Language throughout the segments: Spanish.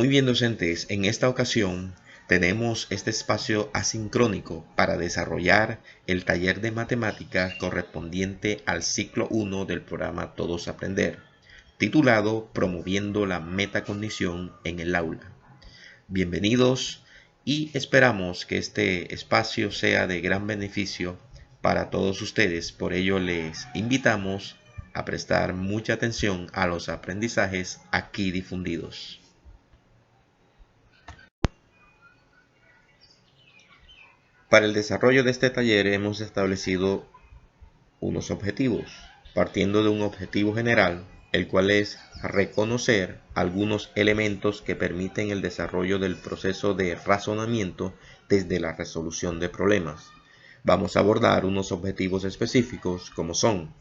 Muy bien, docentes, en esta ocasión tenemos este espacio asincrónico para desarrollar el taller de matemáticas correspondiente al ciclo 1 del programa Todos Aprender, titulado Promoviendo la Metacognición en el Aula. Bienvenidos y esperamos que este espacio sea de gran beneficio para todos ustedes. Por ello les invitamos a prestar mucha atención a los aprendizajes aquí difundidos. Para el desarrollo de este taller hemos establecido unos objetivos, partiendo de un objetivo general, el cual es reconocer algunos elementos que permiten el desarrollo del proceso de razonamiento desde la resolución de problemas. Vamos a abordar unos objetivos específicos como son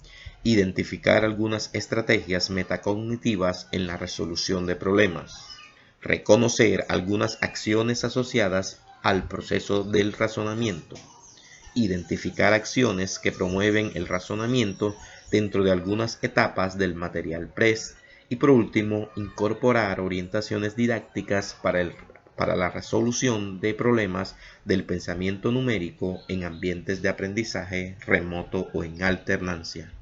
identificar algunas estrategias metacognitivas en la resolución de problemas, reconocer algunas acciones asociadas al proceso del razonamiento, identificar acciones que promueven el razonamiento dentro de algunas etapas del material PRES y por último incorporar orientaciones didácticas para la resolución de problemas del pensamiento numérico en ambientes de aprendizaje remoto o en alternancia.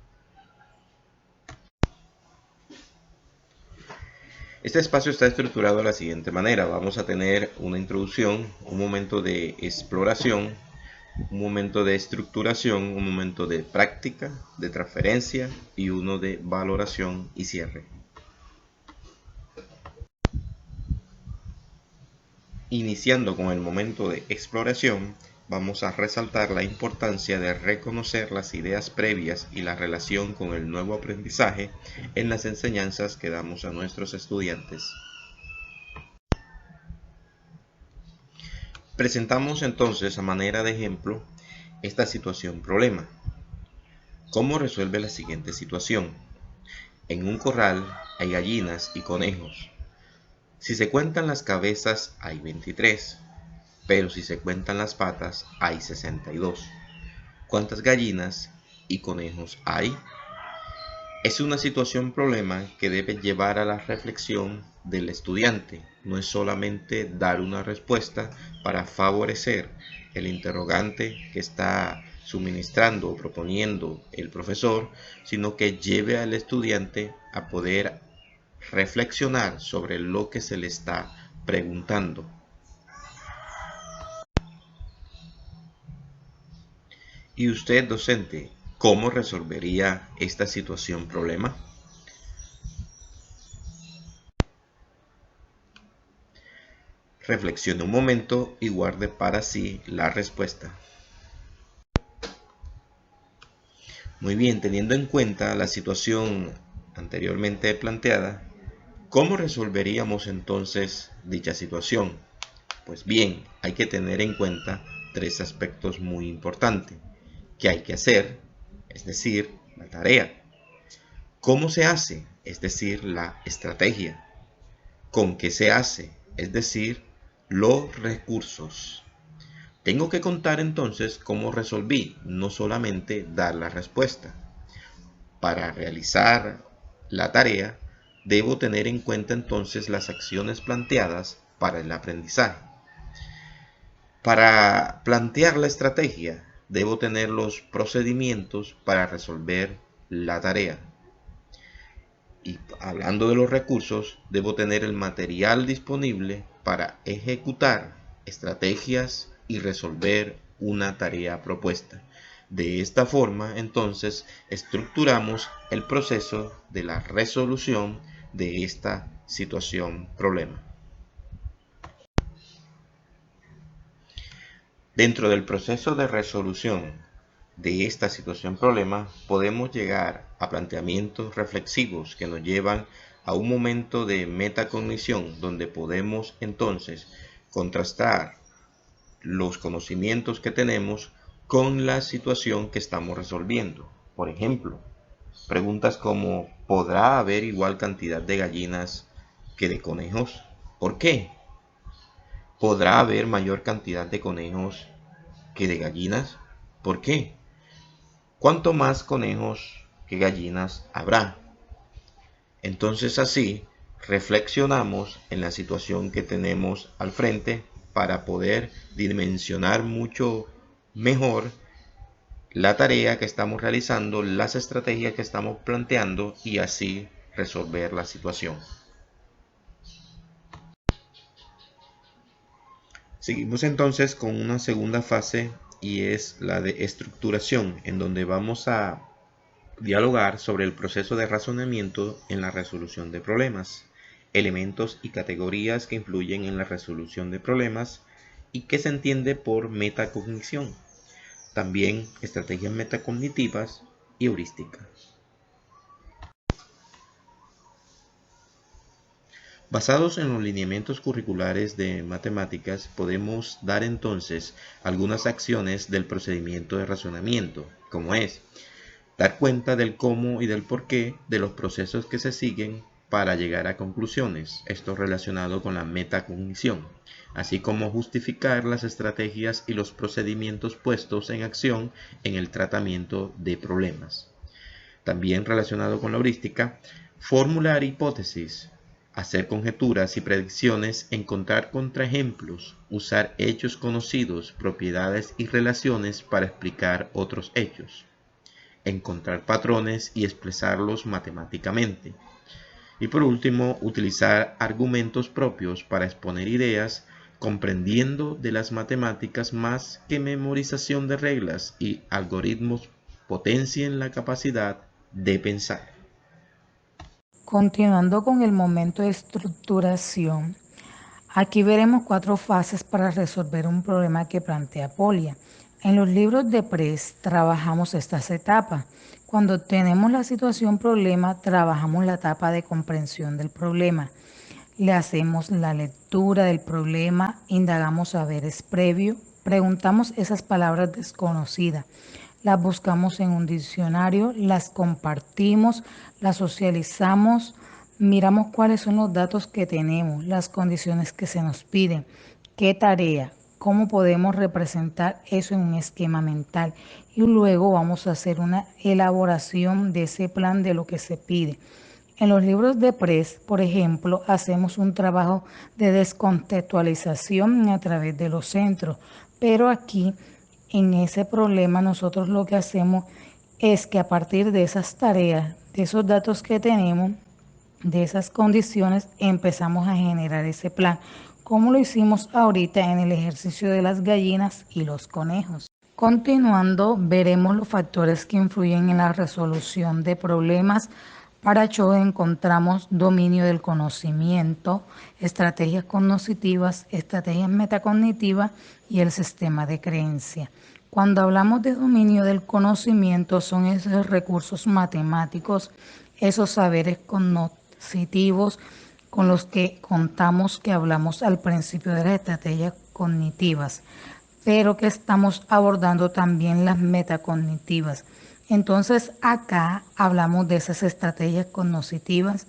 Este espacio está estructurado de la siguiente manera. Vamos a tener una introducción, un momento de exploración, un momento de estructuración, un momento de práctica, de transferencia y uno de valoración y cierre. Iniciando con el momento de exploración, vamos a resaltar la importancia de reconocer las ideas previas y la relación con el nuevo aprendizaje en las enseñanzas que damos a nuestros estudiantes. Presentamos entonces a manera de ejemplo esta situación-problema. ¿Cómo resuelve la siguiente situación? En un corral hay gallinas y conejos. Si se cuentan las cabezas hay 23, pero si se cuentan las patas hay 62. ¿Cuántas gallinas y conejos hay? Es una situación-problema que debe llevar a la reflexión del estudiante. No es solamente dar una respuesta para favorecer el interrogante que está suministrando o proponiendo el profesor, sino que lleve al estudiante a poder reflexionar sobre lo que se le está preguntando. ¿Y usted, docente, cómo resolvería esta situación-problema? Reflexione un momento y guarde para sí la respuesta. Muy bien, teniendo en cuenta la situación anteriormente planteada, ¿cómo resolveríamos entonces dicha situación? Pues bien, hay que tener en cuenta tres aspectos muy importantes. ¿Qué hay que hacer? Es decir, la tarea. ¿Cómo se hace? Es decir, la estrategia. ¿Con qué se hace? Es decir, los recursos. Tengo que contar entonces cómo resolví, no solamente dar la respuesta. Para realizar la tarea, debo tener en cuenta entonces las acciones planteadas para el aprendizaje. Para plantear la estrategia, debo tener los procedimientos para resolver la tarea. Y hablando de los recursos, debo tener el material disponible para ejecutar estrategias y resolver una tarea propuesta. De esta forma, entonces, estructuramos el proceso de la resolución de esta situación-problema. Dentro del proceso de resolución de esta situación-problema, podemos llegar a planteamientos reflexivos que nos llevan a un momento de metacognición, donde podemos entonces contrastar los conocimientos que tenemos con la situación que estamos resolviendo. Por ejemplo, preguntas como ¿podrá haber igual cantidad de gallinas que de conejos? ¿Por qué? ¿Podrá haber mayor cantidad de conejos que de gallinas? ¿Por qué? ¿Cuánto más conejos que gallinas habrá? Entonces así reflexionamos en la situación que tenemos al frente para poder dimensionar mucho mejor la tarea que estamos realizando, las estrategias que estamos planteando y así resolver la situación. Seguimos entonces con una segunda fase y es la de estructuración, en donde vamos a dialogar sobre el proceso de razonamiento en la resolución de problemas, elementos y categorías que influyen en la resolución de problemas y que se entiende por metacognición. También estrategias metacognitivas y heurística. Basados en los lineamientos curriculares de matemáticas, podemos dar entonces algunas acciones del procedimiento de razonamiento, como es dar cuenta del cómo y del por qué de los procesos que se siguen para llegar a conclusiones, esto relacionado con la metacognición, así como justificar las estrategias y los procedimientos puestos en acción en el tratamiento de problemas. También relacionado con la heurística, formular hipótesis, hacer conjeturas y predicciones, encontrar contraejemplos, usar hechos conocidos, propiedades y relaciones para explicar otros hechos, encontrar patrones y expresarlos matemáticamente. Y por último, utilizar argumentos propios para exponer ideas, comprendiendo de las matemáticas más que memorización de reglas y algoritmos potencien la capacidad de pensar. Continuando con el momento de estructuración, aquí veremos 4 fases para resolver un problema que plantea Polya. En los libros de Press trabajamos estas etapas. Cuando tenemos la situación problema, trabajamos la etapa de comprensión del problema. Le hacemos la lectura del problema, indagamos saberes previos, preguntamos esas palabras desconocidas, las buscamos en un diccionario, las compartimos, las socializamos, miramos cuáles son los datos que tenemos, las condiciones que se nos piden, qué tarea, cómo podemos representar eso en un esquema mental y luego vamos a hacer una elaboración de ese plan de lo que se pide. En los libros de Press, por ejemplo, hacemos un trabajo de descontextualización a través de los centros, pero aquí en ese problema nosotros lo que hacemos es que a partir de esas tareas, de esos datos que tenemos, de esas condiciones, empezamos a generar ese plan, como lo hicimos ahorita en el ejercicio de las gallinas y los conejos. Continuando, veremos los factores que influyen en la resolución de problemas. Para ello encontramos dominio del conocimiento, estrategias cognitivas, estrategias metacognitivas y el sistema de creencia. Cuando hablamos de dominio del conocimiento, son esos recursos matemáticos, esos saberes cognitivos con los que contamos que hablamos al principio de las estrategias cognitivas, pero que estamos abordando también las metacognitivas. Entonces acá hablamos de esas estrategias cognitivas,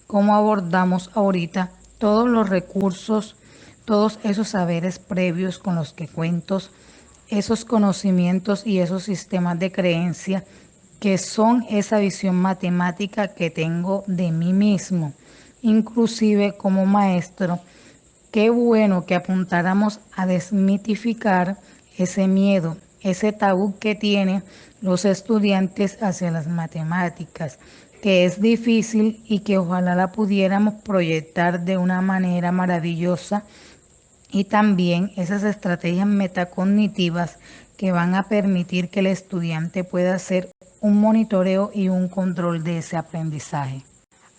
cómo abordamos ahorita todos los recursos, todos esos saberes previos con los que cuento, esos conocimientos y esos sistemas de creencia que son esa visión matemática que tengo de mí mismo, inclusive como maestro. Qué bueno que apuntáramos a desmitificar ese miedo, ese tabú que tienen los estudiantes hacia las matemáticas, que es difícil y que ojalá la pudiéramos proyectar de una manera maravillosa, y también esas estrategias metacognitivas que van a permitir que el estudiante pueda hacer un monitoreo y un control de ese aprendizaje.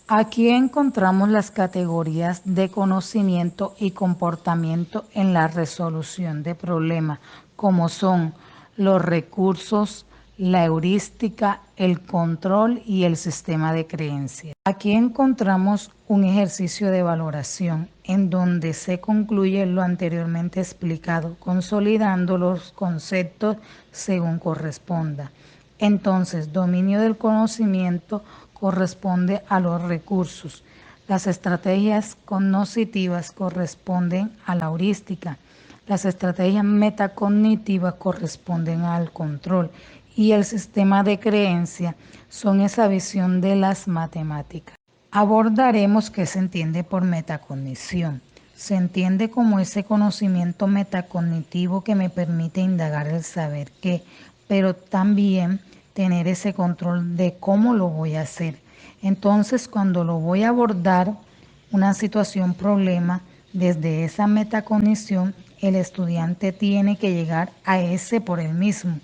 Aquí encontramos las categorías de conocimiento y comportamiento en la resolución de problemas, como son los recursos, la heurística, el control y el sistema de creencias. Aquí encontramos un ejercicio de valoración en donde se concluye lo anteriormente explicado, consolidando los conceptos según corresponda. Entonces, dominio del conocimiento corresponde a los recursos. Las estrategias cognitivas corresponden a la heurística. Las estrategias metacognitivas corresponden al control y el sistema de creencia son esa visión de las matemáticas. Abordaremos qué se entiende por metacognición. Se entiende como ese conocimiento metacognitivo que me permite indagar el saber qué, pero también tener ese control de cómo lo voy a hacer. Entonces, cuando lo voy a abordar una situación, problema, desde esa metacognición, el estudiante tiene que llegar a ese por él mismo,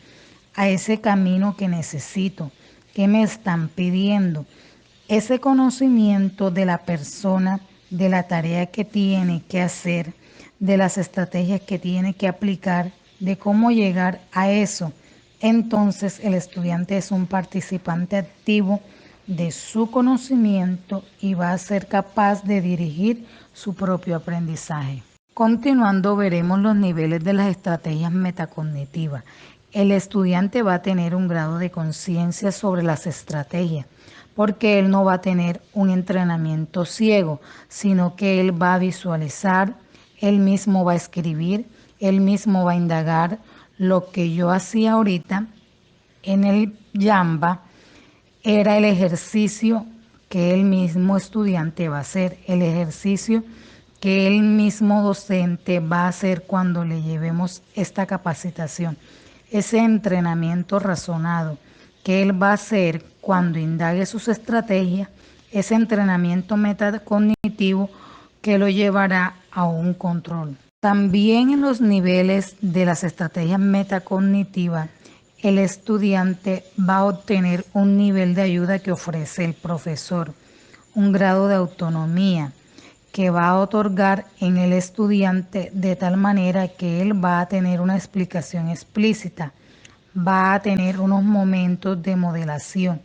a ese camino que necesito, que me están pidiendo. Ese conocimiento de la persona, de la tarea que tiene que hacer, de las estrategias que tiene que aplicar, de cómo llegar a eso. Entonces el estudiante es un participante activo de su conocimiento y va a ser capaz de dirigir su propio aprendizaje. Continuando veremos los niveles de las estrategias metacognitivas. El estudiante va a tener un grado de conciencia sobre las estrategias, porque él no va a tener un entrenamiento ciego, sino que él va a visualizar, él mismo va a escribir, él mismo va a indagar. Lo que yo hacía ahorita en el Yamba era el ejercicio que el mismo estudiante va a hacer, el ejercicio que el mismo docente va a hacer cuando le llevemos esta capacitación, ese entrenamiento razonado que él va a hacer cuando indague sus estrategias, ese entrenamiento metacognitivo que lo llevará a un control. También en los niveles de las estrategias metacognitivas, el estudiante va a obtener un nivel de ayuda que ofrece el profesor, un grado de autonomía que va a otorgar en el estudiante de tal manera que él va a tener una explicación explícita, va a tener unos momentos de modelación,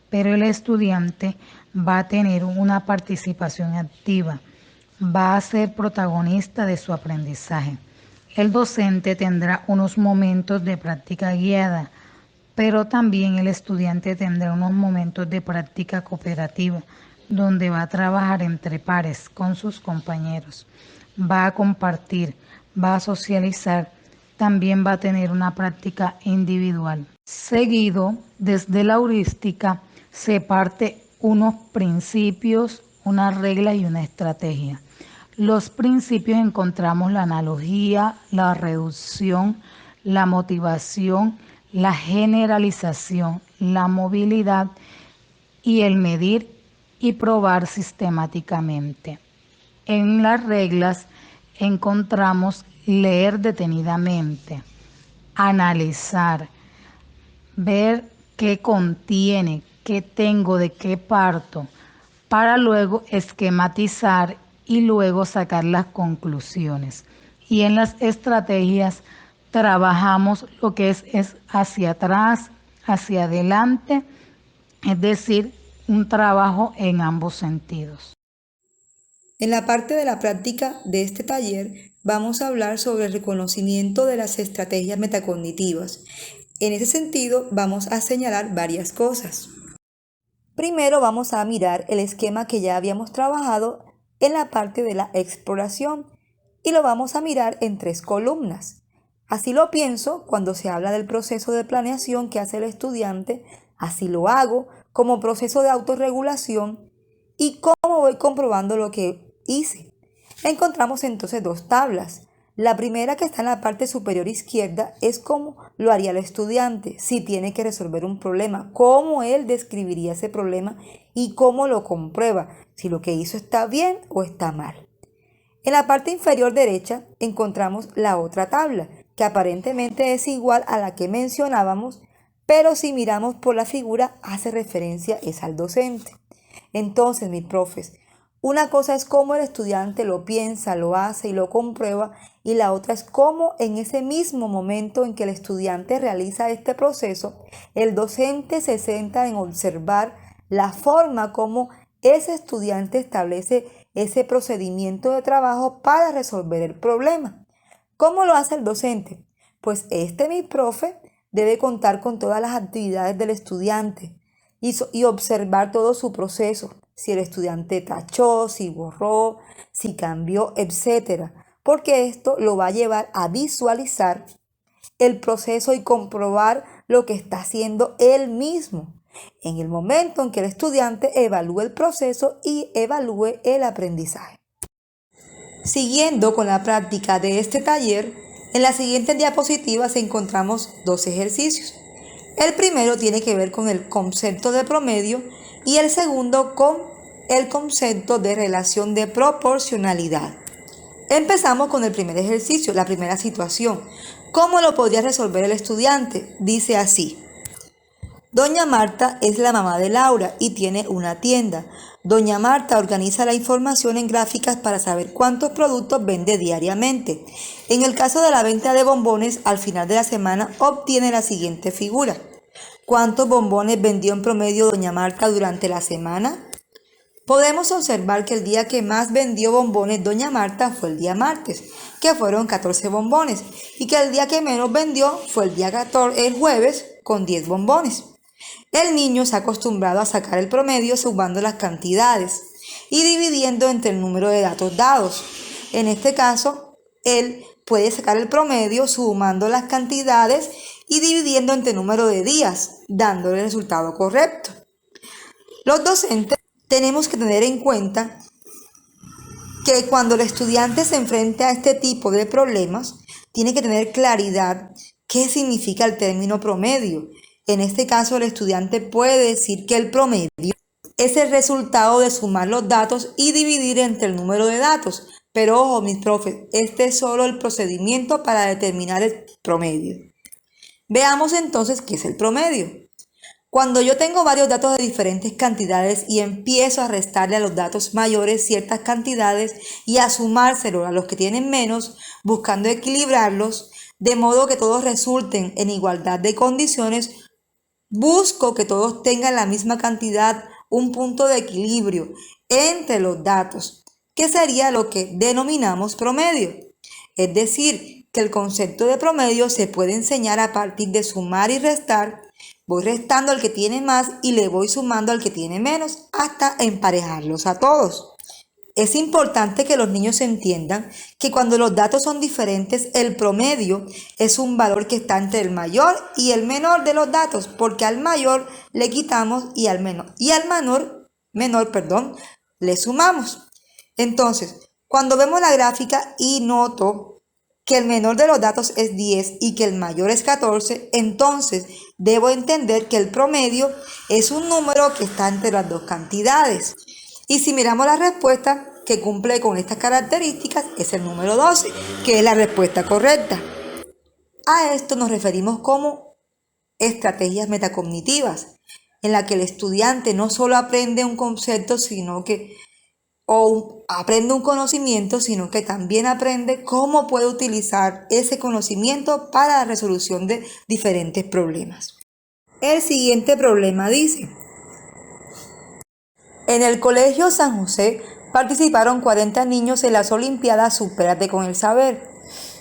pero el estudiante va a tener una participación activa, va a ser protagonista de su aprendizaje. El docente tendrá unos momentos de práctica guiada, pero también el estudiante tendrá unos momentos de práctica cooperativa, donde va a trabajar entre pares con sus compañeros, va a compartir, va a socializar, también va a tener una práctica individual. Seguido, desde la heurística, se parte unos principios, una regla y una estrategia. Los principios encontramos la analogía, la reducción, la motivación, la generalización, la movilidad y el medir y probar sistemáticamente. En las reglas encontramos leer detenidamente, analizar, ver qué contiene, qué tengo, de qué parto, para luego esquematizar y luego sacar las conclusiones. Y en las estrategias trabajamos lo que es hacia atrás, hacia adelante, es decir, un trabajo en ambos sentidos. En la parte de la práctica de este taller vamos a hablar sobre el reconocimiento de las estrategias metacognitivas. En ese sentido vamos a señalar varias cosas. Primero vamos a mirar el esquema que ya habíamos trabajado en la parte de la exploración y lo vamos a mirar en 3 columnas. Así lo pienso cuando se habla del proceso de planeación que hace el estudiante, así lo hago como proceso de autorregulación y cómo voy comprobando lo que hice. Encontramos entonces 2 tablas. La primera, que está en la parte superior izquierda, es cómo lo haría el estudiante si tiene que resolver un problema, cómo él describiría ese problema y cómo lo comprueba, si lo que hizo está bien o está mal. En la parte inferior derecha encontramos la otra tabla, que aparentemente es igual a la que mencionábamos, pero si miramos por la figura hace referencia al docente. Entonces, mis profes, una cosa es cómo el estudiante lo piensa, lo hace y lo comprueba, y la otra es cómo en ese mismo momento en que el estudiante realiza este proceso, el docente se centra en observar la forma como ese estudiante establece ese procedimiento de trabajo para resolver el problema. ¿Cómo lo hace el docente? Pues mi profe, debe contar con todas las actividades del estudiante y observar todo su proceso. Si el estudiante tachó, si borró, si cambió, etc. Porque esto lo va a llevar a visualizar el proceso y comprobar lo que está haciendo él mismo. en el momento en que el estudiante evalúe el proceso y evalúe el aprendizaje. Siguiendo con la práctica de este taller, en las siguientes diapositivas encontramos dos ejercicios. El primero tiene que ver con el concepto de promedio y el segundo con el concepto de relación de proporcionalidad. Empezamos con el primer ejercicio, la primera situación. ¿Cómo lo podría resolver el estudiante? Dice así. Doña Marta es la mamá de Laura y tiene una tienda. Doña Marta organiza la información en gráficas para saber cuántos productos vende diariamente. En el caso de la venta de bombones, al final de la semana obtiene la siguiente figura. ¿Cuántos bombones vendió en promedio Doña Marta durante la semana? Podemos observar que el día que más vendió bombones Doña Marta fue el día martes, que fueron 14 bombones, y que el día que menos vendió fue el jueves, con 10 bombones. El niño se ha acostumbrado a sacar el promedio sumando las cantidades y dividiendo entre el número de datos dados. En este caso, él puede sacar el promedio sumando las cantidades y dividiendo entre el número de días, dándole el resultado correcto. Los docentes tenemos que tener en cuenta que cuando el estudiante se enfrenta a este tipo de problemas, tiene que tener claridad qué significa el término promedio. En este caso, el estudiante puede decir que el promedio es el resultado de sumar los datos y dividir entre el número de datos. Pero ojo, mis profes, este es solo el procedimiento para determinar el promedio. Veamos entonces qué es el promedio. Cuando yo tengo varios datos de diferentes cantidades y empiezo a restarle a los datos mayores ciertas cantidades y a sumárselos a los que tienen menos, buscando equilibrarlos, de modo que todos resulten en igualdad de condiciones, busco que todos tengan la misma cantidad, un punto de equilibrio entre los datos, que sería lo que denominamos promedio. Es decir, que el concepto de promedio se puede enseñar a partir de sumar y restar. Voy restando al que tiene más y le voy sumando al que tiene menos hasta emparejarlos a todos. Es importante que los niños entiendan que cuando los datos son diferentes, el promedio es un valor que está entre el mayor y el menor de los datos, porque al mayor le quitamos y al menor le sumamos. Entonces, cuando vemos la gráfica y noto que el menor de los datos es 10 y que el mayor es 14, entonces debo entender que el promedio es un número que está entre las dos cantidades. Y si miramos la respuesta que cumple con estas características, es el número 12, que es la respuesta correcta. A esto nos referimos como estrategias metacognitivas, en la que el estudiante no solo aprende un concepto, aprende un conocimiento, sino que también aprende cómo puede utilizar ese conocimiento para la resolución de diferentes problemas. El siguiente problema dice: en el Colegio San José participaron 40 niños en las Olimpiadas Supérate con el Saber.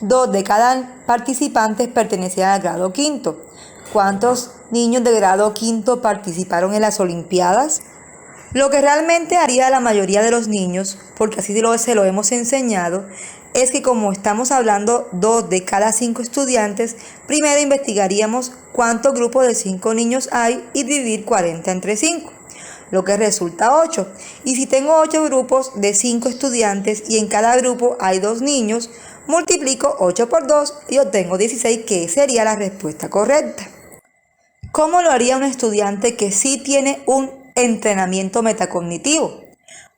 2 de cada participante pertenecían al grado quinto. ¿Cuántos niños de grado quinto participaron en las Olimpiadas? Lo que realmente haría la mayoría de los niños, porque así se lo hemos enseñado, es que como estamos hablando 2 de cada 5 estudiantes, primero investigaríamos cuántos grupos de 5 niños hay y dividir 40 entre 5, lo que resulta 8. Y si tengo 8 grupos de 5 estudiantes y en cada grupo hay 2 niños, multiplico 8 por 2 y obtengo 16, que sería la respuesta correcta. ¿Cómo lo haría un estudiante que sí tiene un entrenamiento metacognitivo?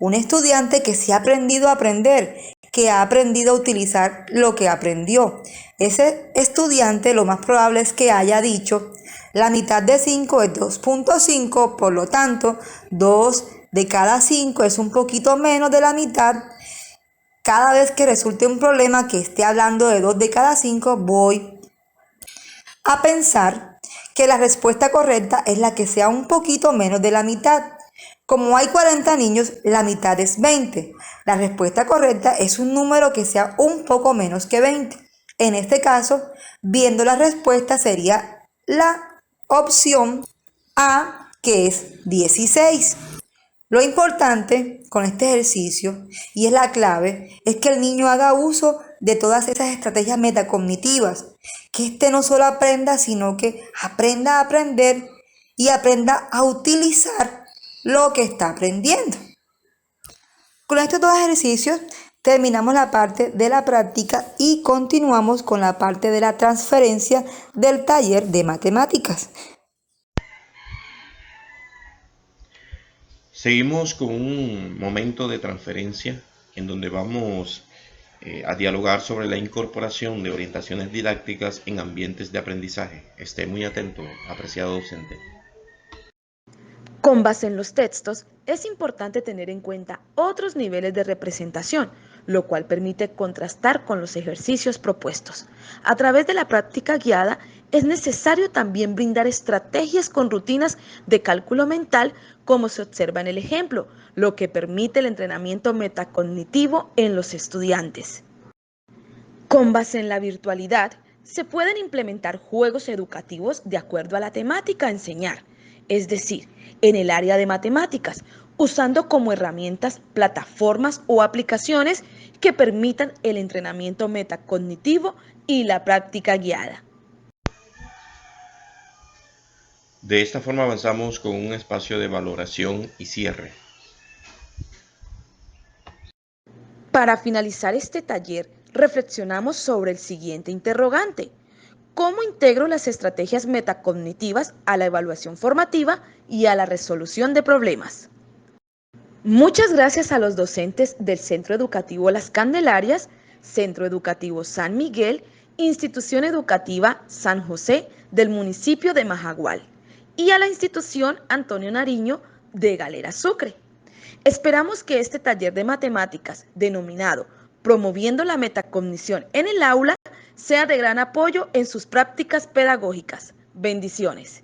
Un estudiante que sí ha aprendido a aprender, que ha aprendido a utilizar lo que aprendió. Ese estudiante lo más probable es que haya dicho: la mitad de 5 es 2.5, por lo tanto, 2 de cada 5 es un poquito menos de la mitad. Cada vez que resulte un problema que esté hablando de 2 de cada 5, voy a pensar que la respuesta correcta es la que sea un poquito menos de la mitad. Como hay 40 niños, la mitad es 20. La respuesta correcta es un número que sea un poco menos que 20. En este caso, viendo la respuesta, sería la opción A, que es 16. Lo importante con este ejercicio, y es la clave, es que el niño haga uso de todas esas estrategias metacognitivas, que no solo aprenda, sino que aprenda a aprender y aprenda a utilizar lo que está aprendiendo. Con estos dos ejercicios terminamos la parte de la práctica y continuamos con la parte de la transferencia del taller de matemáticas. Seguimos con un momento de transferencia en donde vamos a dialogar sobre la incorporación de orientaciones didácticas en ambientes de aprendizaje. Esté muy atento, apreciado docente. Con base en los textos, es importante tener en cuenta otros niveles de representación, lo cual permite contrastar con los ejercicios propuestos. A través de la práctica guiada, es necesario también brindar estrategias con rutinas de cálculo mental, como se observa en el ejemplo, lo que permite el entrenamiento metacognitivo en los estudiantes. Con base en la virtualidad, se pueden implementar juegos educativos de acuerdo a la temática a enseñar, es decir, en el área de matemáticas, usando como herramientas plataformas o aplicaciones que permitan el entrenamiento metacognitivo y la práctica guiada. De esta forma avanzamos con un espacio de valoración y cierre. Para finalizar este taller, reflexionamos sobre el siguiente interrogante: ¿cómo integro las estrategias metacognitivas a la evaluación formativa y a la resolución de problemas? Muchas gracias a los docentes del Centro Educativo Las Candelarias, Centro Educativo San Miguel, Institución Educativa San José del municipio de Majagual y a la institución Antonio Nariño de Galera Sucre. Esperamos que este taller de matemáticas, denominado Promoviendo la Metacognición en el Aula, sea de gran apoyo en sus prácticas pedagógicas. Bendiciones.